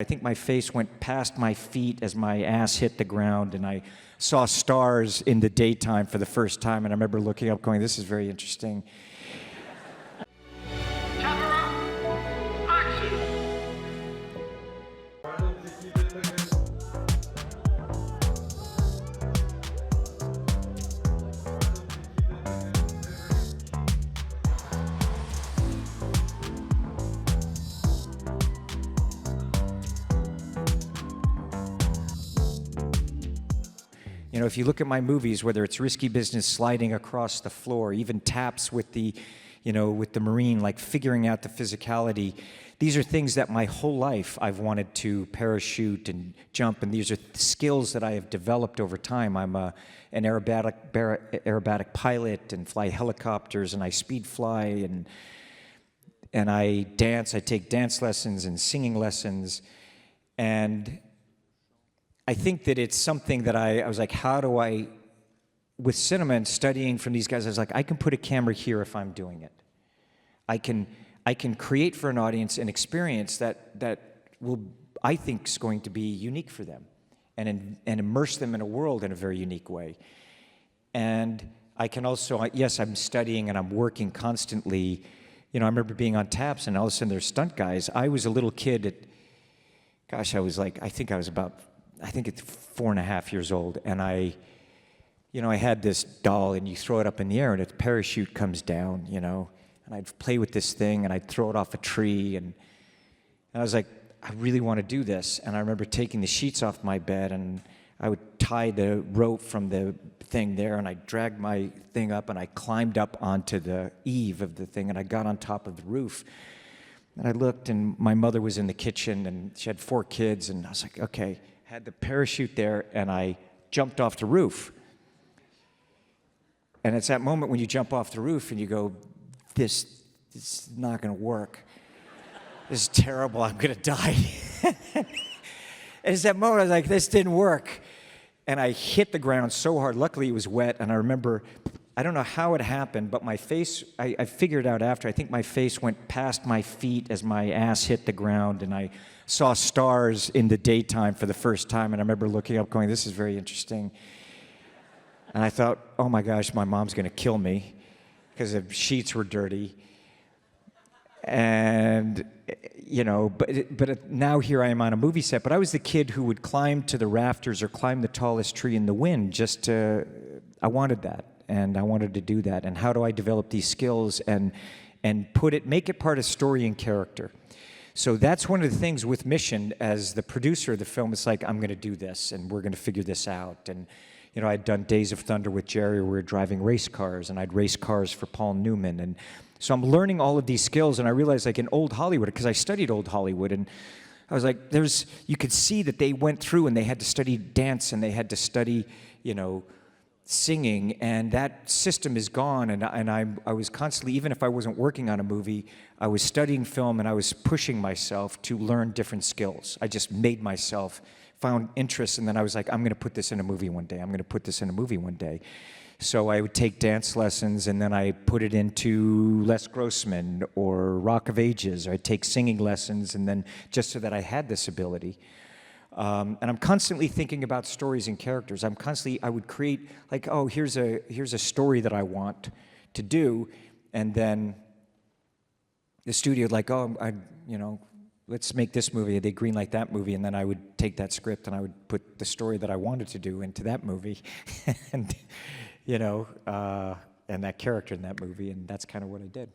I think my face went past my feet as my ass hit the ground, and I saw stars in the daytime for the first time, and I remember looking up going, this is very interesting. You know, if you look at my movies, whether it's Risky Business, sliding across the floor, even taps with the, with the Marine, like figuring out the physicality, these are things that my whole life I've wanted to parachute and jump, and these are skills that I have developed over time. I'm an aerobatic pilot and fly helicopters, and I speed fly, and I dance. I take dance lessons and singing lessons, and I think that it's something that I was like, how do I, with cinema and studying from these guys, I was like, I can put a camera here if I'm doing it. I can create for an audience an experience that will, I think, is going to be unique for them, and immerse them in a world in a very unique way. And I can also, yes, I'm studying and I'm working constantly. I remember being on taps, and all of a sudden there's stunt guys. I was a little kid at, gosh, I was like, I think it's 4.5 years old, and I had this doll, and you throw it up in the air, and its parachute comes down, and I'd play with this thing, and I'd throw it off a tree, and I was like, I really want to do this. And I remember taking the sheets off my bed, and I would tie the rope from the thing there, and I dragged my thing up, and I climbed up onto the eave of the thing, and I got on top of the roof. And I looked, and my mother was in the kitchen, and she had 4 kids, and I was like, okay. Had the parachute there, and I jumped off the roof. And it's that moment when you jump off the roof and you go, this is not going to work. This is terrible. I'm going to die. And it's that moment I was like, this didn't work. And I hit the ground so hard. Luckily, it was wet. And I remember, I don't know how it happened, but my face, I figured out after, I think my face went past my feet as my ass hit the ground, and I saw stars in the daytime for the first time, and I remember looking up going, this is very interesting. And I thought, oh my gosh, my mom's going to kill me because the sheets were dirty. And, but now here I am on a movie set, but I was the kid who would climb to the rafters or climb the tallest tree in the wind I wanted that, and I wanted to do that. And how do I develop these skills and make it part of story and character? So that's one of the things with Mission, as the producer of the film, it's like, I'm going to do this, and we're going to figure this out. And, I'd done Days of Thunder with Jerry, where we were driving race cars, and I'd race cars for Paul Newman. And so I'm learning all of these skills, and I realized, like, in old Hollywood, because I studied old Hollywood, and I was like, you could see that they went through, and they had to study dance, and they had to study, singing, and that system is gone. And I was constantly, even if I wasn't working on a movie, I was studying film, and I was pushing myself to learn different skills. I just made myself, found interest, and then I was like, I'm going to put this in a movie one day. I'm going to put this in a movie one day. So I would take dance lessons, and then I put it into Les Grossman or Rock of Ages, or I'd take singing lessons, and then just so that I had this ability. And I'm constantly thinking about stories and characters. I would create, like, oh, here's a story that I want to do, and then the studio would like, oh, let's make this movie. They greenlight that movie, and then I would take that script and I would put the story that I wanted to do into that movie, and and that character in that movie, and that's kind of what I did.